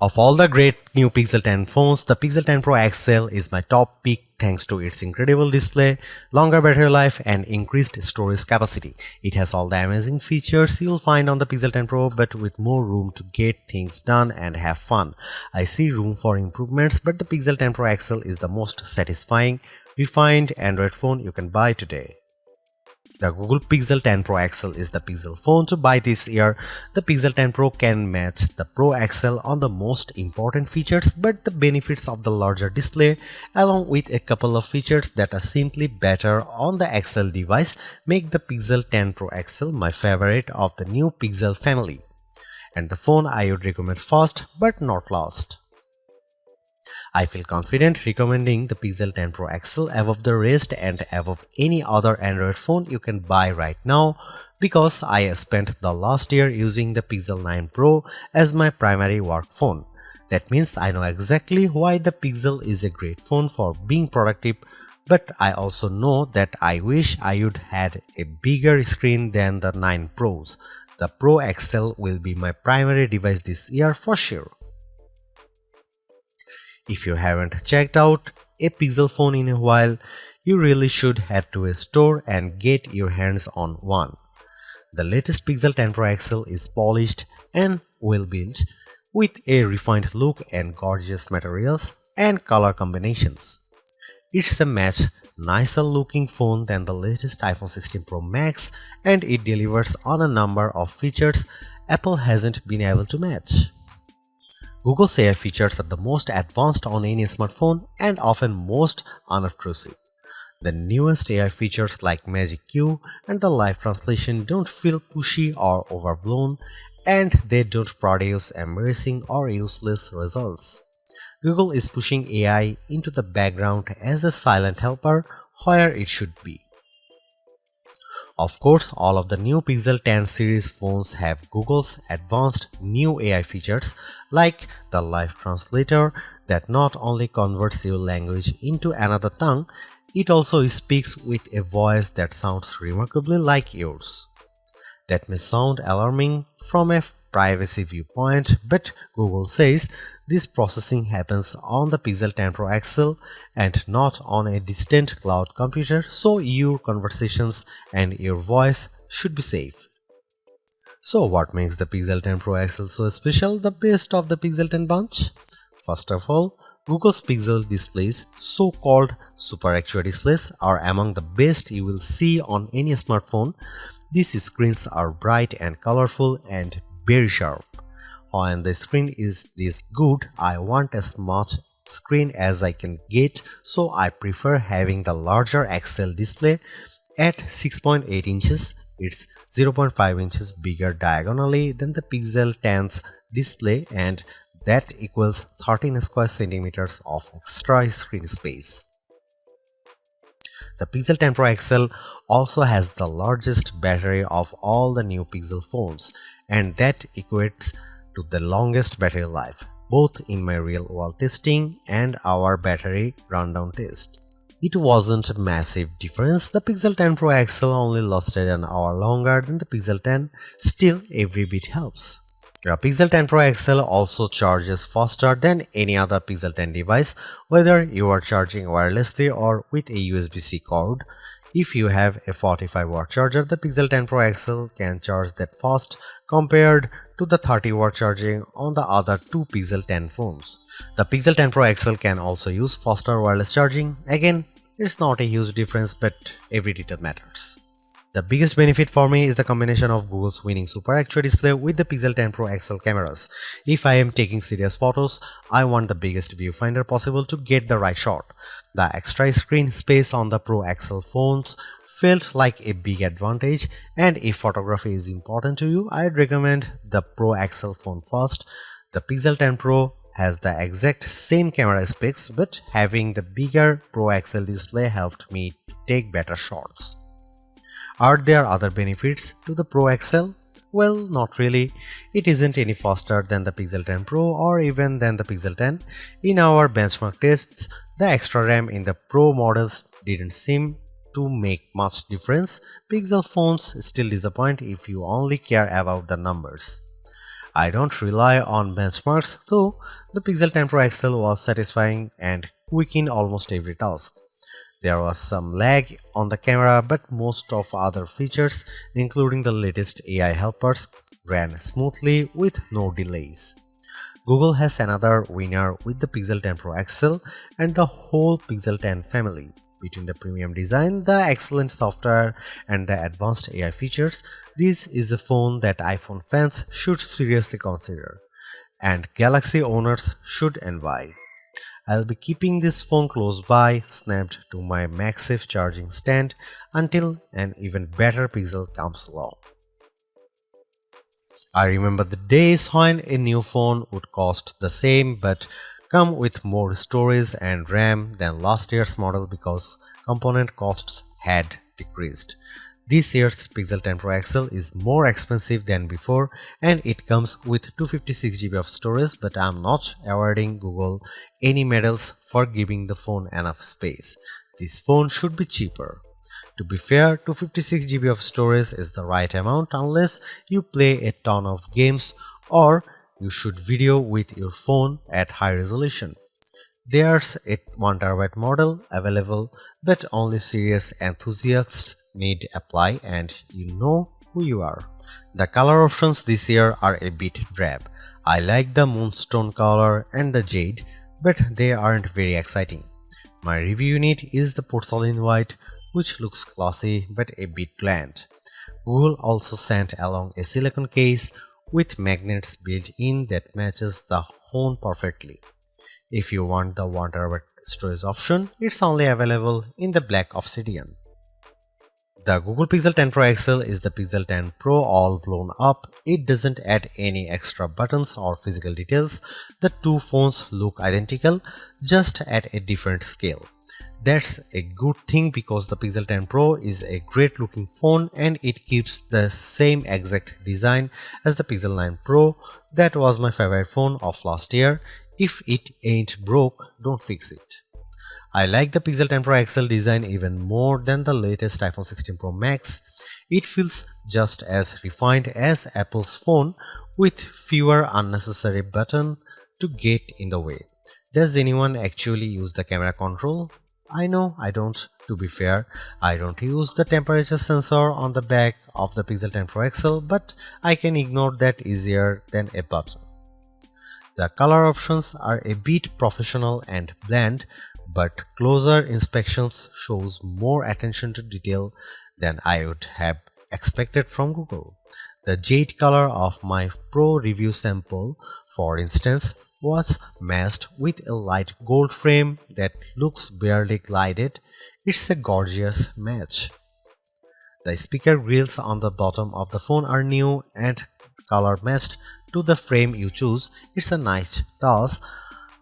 Of all the great new Pixel 10 phones, the Pixel 10 Pro XL is my top pick thanks to its incredible display, longer battery life and increased storage capacity. It has all the amazing features you'll find on the Pixel 10 Pro but with more room to get things done and have fun. I see room for improvements, but the Pixel 10 Pro XL is the most satisfying, refined Android phone you can buy today. The Google Pixel 10 Pro XL is the Pixel phone to buy this year. The Pixel 10 Pro can match the Pro XL on the most important features, but the benefits of the larger display, along with a couple of features that are simply better on the XL device, make the Pixel 10 Pro XL my favorite of the new Pixel family, and the phone I would recommend first but not last. I feel confident recommending the Pixel 10 Pro XL above the rest and above any other Android phone you can buy right now because I spent the last year using the Pixel 9 Pro as my primary work phone. That means I know exactly why the Pixel is a great phone for being productive, but I also know that I wish I would had a bigger screen than the 9 Pros. The Pro XL will be my primary device this year for sure. If you haven't checked out a Pixel phone in a while, you really should head to a store and get your hands on one. The latest Pixel 10 Pro XL is polished and well built with a refined look and gorgeous materials and color combinations. It's a much nicer looking phone than the latest iPhone 16 Pro Max, and it delivers on a number of features Apple hasn't been able to match. Google's AI features are the most advanced on any smartphone and often most unobtrusive. The newest AI features like Magic Q and the live translation don't feel pushy or overblown, and they don't produce embarrassing or useless results. Google is pushing AI into the background as a silent helper where it should be. Of course, all of the new Pixel 10 series phones have Google's advanced new AI features like the live translator that not only converts your language into another tongue, it also speaks with a voice that sounds remarkably like yours. That may sound alarming from a privacy viewpoint, but Google says this processing happens on the Pixel 10 Pro XL and not on a distant cloud computer, so your conversations and your voice should be safe. So what makes the Pixel 10 Pro XL so special, the best of the Pixel 10 bunch? First of all, Google's Pixel displays, so-called Super Actua displays, are among the best you will see on any smartphone. These screens are bright and colorful and very sharp. When the screen is this good, I want as much screen as I can get, so I prefer having the larger XL display at 6.8 inches. It's 0.5 inches bigger diagonally than the Pixel 10's display, and that equals 13 square centimeters of extra screen space. The Pixel 10 Pro XL also has the largest battery of all the new Pixel phones, and that equates to the longest battery life, both in my real-world testing and our battery rundown test. It wasn't a massive difference. The Pixel 10 Pro XL only lasted an hour longer than the Pixel 10, still every bit helps. The Pixel 10 Pro XL also charges faster than any other Pixel 10 device, whether you are charging wirelessly or with a USB-C cord. If you have a 45-watt charger, the Pixel 10 Pro XL can charge that fast compared to the 30-watt charging on the other two Pixel 10 phones. The Pixel 10 Pro XL can also use faster wireless charging. Again, it's not a huge difference, but every detail matters. The biggest benefit for me is the combination of Google's winning Super Actua display with the Pixel 10 Pro XL cameras. If I am taking serious photos, I want the biggest viewfinder possible to get the right shot. The extra screen space on the Pro XL phones felt like a big advantage, and if photography is important to you, I'd recommend the Pro XL phone first. The Pixel 10 Pro has the exact same camera specs, but having the bigger Pro XL display helped me to take better shots. Are there other benefits to the Pro XL? Well, not really. It isn't any faster than the Pixel 10 Pro or even than the Pixel 10. In our benchmark tests, the extra RAM in the Pro models didn't seem to make much difference. Pixel phones still disappoint if you only care about the numbers. I don't rely on benchmarks, though the Pixel 10 Pro XL was satisfying and quick in almost every task. There was some lag on the camera, but most of other features, including the latest AI helpers, ran smoothly with no delays. Google has another winner with the Pixel 10 Pro XL and the whole Pixel 10 family. Between the premium design, the excellent software, and the advanced AI features, this is a phone that iPhone fans should seriously consider, and Galaxy owners should envy. I'll be keeping this phone close by, snapped to my MagSafe charging stand until an even better Pixel comes along. I remember the days when a new phone would cost the same but come with more storage and RAM than last year's model because component costs had decreased. This year's Pixel 10 Pro XL is more expensive than before and it comes with 256 GB of storage, but I'm not awarding Google any medals for giving the phone enough space. This phone should be cheaper. To be fair, 256 GB of storage is the right amount unless you play a ton of games or you shoot video with your phone at high resolution. There's a 1TB model available, but only serious enthusiasts need apply, and you know who you are. The color options this year are a bit drab. I like the moonstone color and the jade, but they aren't very exciting. My review unit is the porcelain white, which looks classy but a bit bland. Google also sent along a silicone case with magnets built in that matches the phone perfectly. If you want the 1TB storage option, it's only available in the black obsidian. The Google Pixel 10 Pro XL is the Pixel 10 Pro all blown up. It doesn't add any extra buttons or physical details. The two phones look identical, just at a different scale. That's a good thing because the Pixel 10 Pro is a great looking phone and it keeps the same exact design as the Pixel 9 Pro. That was my favorite phone of last year. If it ain't broke, don't fix it. I like the Pixel 10 Pro XL design even more than the latest iPhone 16 Pro Max. It feels just as refined as Apple's phone with fewer unnecessary buttons to get in the way. Does anyone actually use the camera control? I know I don't. To be fair, I don't use the temperature sensor on the back of the Pixel 10 Pro XL, but I can ignore that easier than a button. The color options are a bit professional and bland, but closer inspections shows more attention to detail than I would have expected from Google. The jade color of my Pro review sample, for instance, was matched with a light gold frame that looks barely glided. It's a gorgeous match. The speaker grills on the bottom of the phone are new and color matched to the frame you choose. It's a nice touch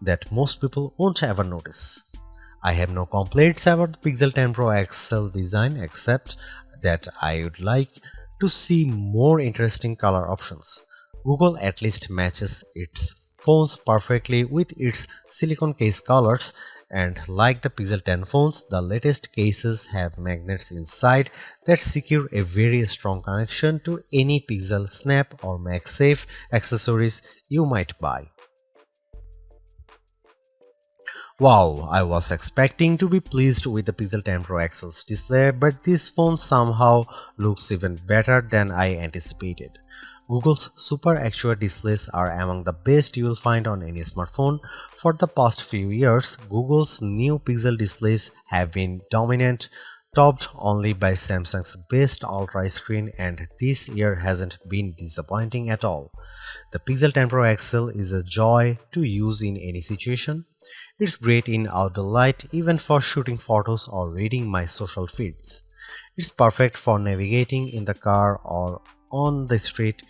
that most people won't ever notice. I have no complaints about the Pixel 10 Pro XL design except that I would like to see more interesting color options. Google at least matches its phones perfectly with its silicone case colors, and like the Pixel 10 phones, the latest cases have magnets inside that secure a very strong connection to any Pixel Snap or MagSafe accessories you might buy. Wow, I was expecting to be pleased with the Pixel 10 Pro XL's display, but this phone somehow looks even better than I anticipated. Google's Super Actua displays are among the best you will find on any smartphone. For the past few years, Google's new Pixel displays have been dominant, topped only by Samsung's best Ultra screen, and this year hasn't been disappointing at all. The Pixel 10 Pro XL is a joy to use in any situation. It's great in outdoor light, even for shooting photos or reading my social feeds. It's perfect for navigating in the car or on the street.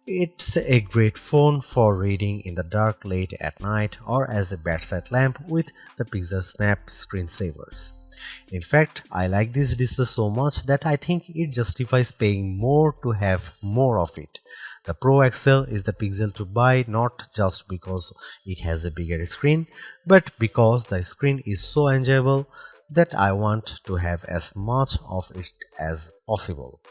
It's a great phone for reading in the dark late at night or as a bedside lamp with the Pixel Snap screensavers. In fact, I like this display so much that I think it justifies paying more to have more of it. The Pro XL is the Pixel to buy not just because it has a bigger screen, but because the screen is so enjoyable that I want to have as much of it as possible.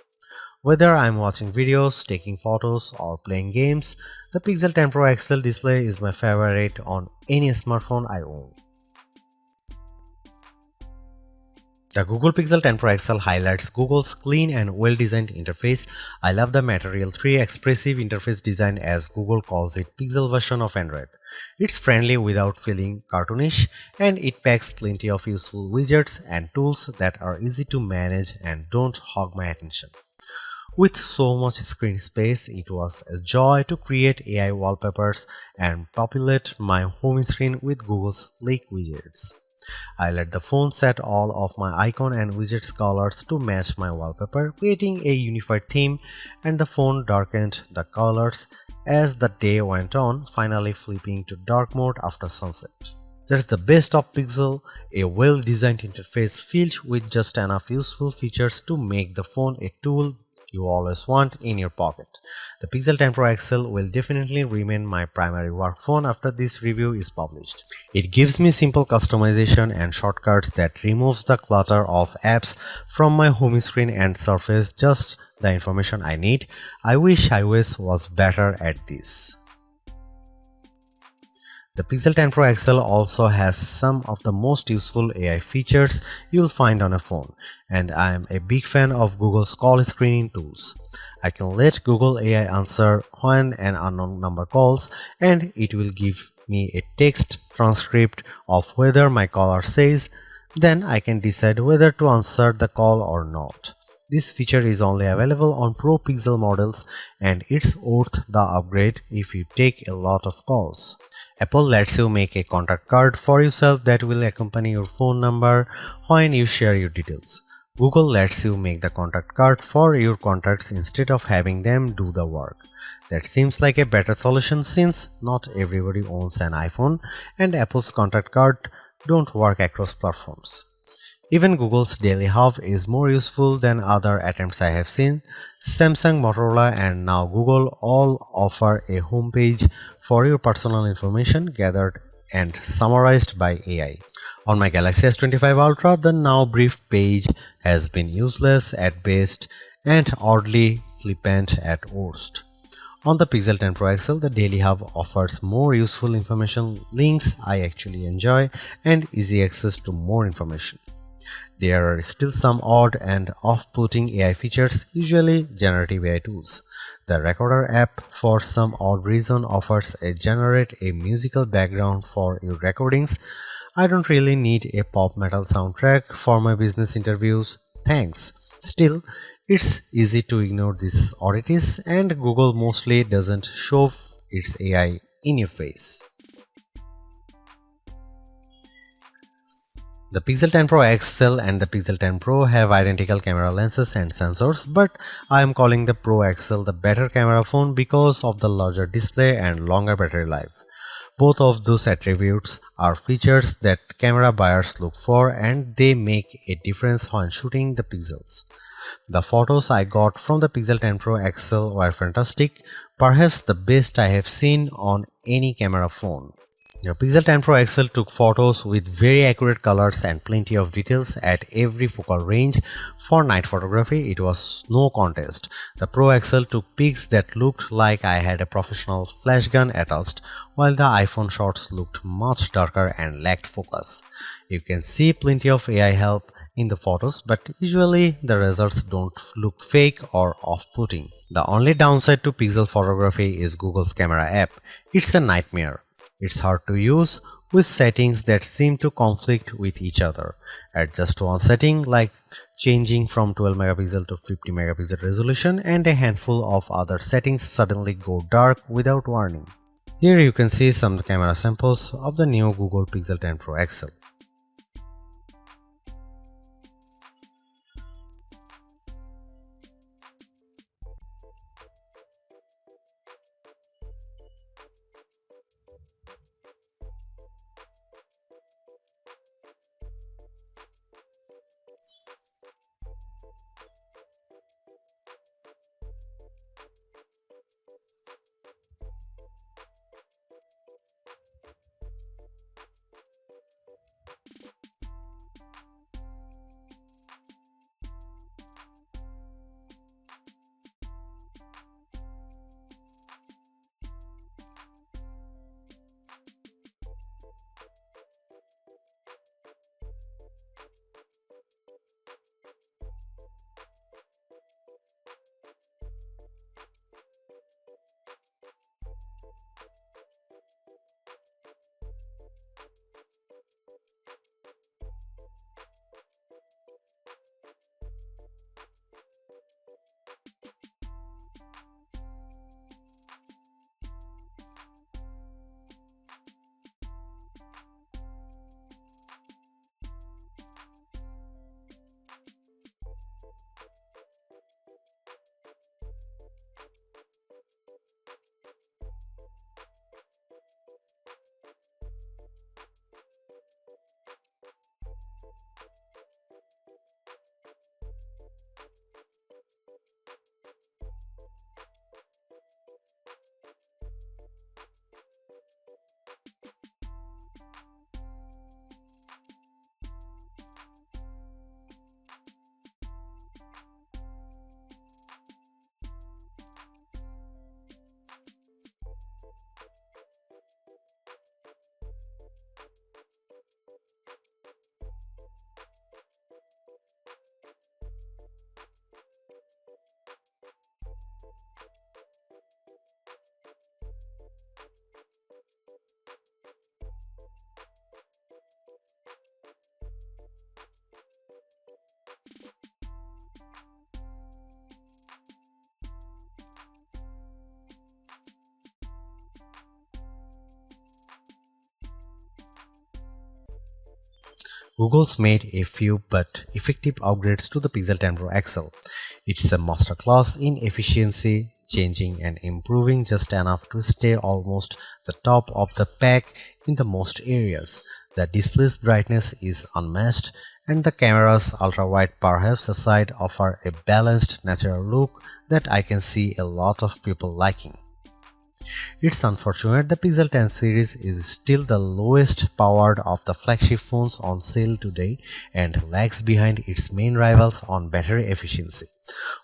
Whether I'm watching videos, taking photos, or playing games, the Pixel 10 Pro XL display is my favorite on any smartphone I own. The Google Pixel 10 Pro XL highlights Google's clean and well-designed interface. I love the Material 3 expressive interface design, as Google calls it Pixel version of Android. It's friendly without feeling cartoonish, and it packs plenty of useful widgets and tools that are easy to manage and don't hog my attention. With so much screen space, it was a joy to create AI wallpapers and populate my home screen with Google's sleek widgets. I let the phone set all of my icon and widgets colors to match my wallpaper, creating a unified theme, and the phone darkened the colors as the day went on, finally flipping to dark mode after sunset. That's the best of Pixel, a well-designed interface filled with just enough useful features to make the phone a tool you always want in your pocket. The Pixel 10 Pro XL will definitely remain my primary work phone after this review is published. It gives me simple customization and shortcuts that removes the clutter of apps from my home screen and surface just the information I need. I wish iOS was better at this. The Pixel 10 Pro XL also has some of the most useful AI features you'll find on a phone, and I am a big fan of Google's call screening tools. I can let Google AI answer when an unknown number calls, and it will give me a text transcript of whether my caller says, then I can decide whether to answer the call or not. This feature is only available on Pro Pixel models, and it's worth the upgrade if you take a lot of calls. Apple lets you make a contact card for yourself that will accompany your phone number when you share your details. Google lets you make the contact card for your contacts instead of having them do the work. That seems like a better solution since not everybody owns an iPhone and Apple's contact card don't work across platforms. Even Google's Daily Hub is more useful than other attempts I have seen. Samsung, Motorola, and now Google all offer a homepage for your personal information gathered and summarized by AI. On my Galaxy S25 Ultra, the now brief page has been useless at best and oddly flippant at worst. On the Pixel 10 Pro XL, the Daily Hub offers more useful information, links I actually enjoy, and easy access to more information. There are still some odd and off-putting AI features, usually generative AI tools. The Recorder app, for some odd reason, offers a generate a musical background for your recordings. I don't really need a pop metal soundtrack for my business interviews. Thanks. Still, it's easy to ignore these oddities, and Google mostly doesn't shove its AI in your face. The Pixel 10 Pro XL and the Pixel 10 Pro have identical camera lenses and sensors, but I am calling the Pro XL the better camera phone because of the larger display and longer battery life. Both of those attributes are features that camera buyers look for, and they make a difference when shooting the Pixels. The photos I got from the Pixel 10 Pro XL were fantastic, perhaps the best I have seen on any camera phone. The Pixel 10 Pro XL took photos with very accurate colors and plenty of details at every focal range. For night photography, it was no contest. The Pro XL took pics that looked like I had a professional flash gun attached, while the iPhone shots looked much darker and lacked focus. You can see plenty of AI help in the photos, but usually the results don't look fake or off-putting. The only downside to Pixel photography is Google's camera app. It's a nightmare. It's hard to use with settings that seem to conflict with each other. Adjust one setting like changing from 12 megapixel to 50 megapixel resolution, and a handful of other settings suddenly go dark without warning. Here you can see some camera samples of the new Google Pixel 10 Pro XL. Google's made a few but effective upgrades to the Pixel 10 Pro XL. It's a masterclass in efficiency, changing and improving just enough to stay almost the top of the pack in the most areas. The display's brightness is unmatched, and the camera's ultra-wide perhaps aside offer a balanced natural look that I can see a lot of people liking. It's unfortunate the Pixel 10 series is still the lowest powered of the flagship phones on sale today and lags behind its main rivals on battery efficiency.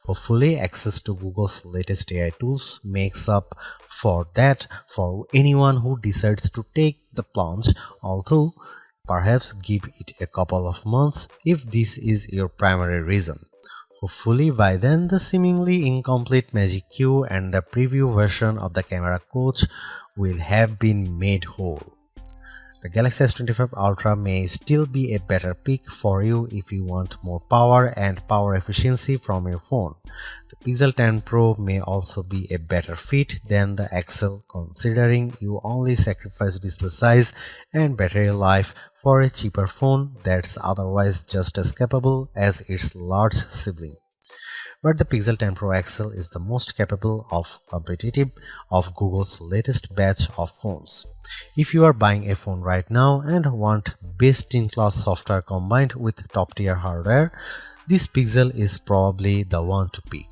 Hopefully, access to Google's latest AI tools makes up for that for anyone who decides to take the plunge, although perhaps give it a couple of months if this is your primary reason. Hopefully by then the seemingly incomplete Magic Q and the preview version of the camera coach will have been made whole. The Galaxy S25 Ultra may still be a better pick for you if you want more power and power efficiency from your phone. The Pixel 10 Pro may also be a better fit than the XL considering you only sacrifice display size and battery life for a cheaper phone that's otherwise just as capable as its large sibling. But the Pixel 10 Pro XL is the most capable of competitive of Google's latest batch of phones. If you are buying a phone right now and want best-in-class software combined with top-tier hardware, this Pixel is probably the one to pick.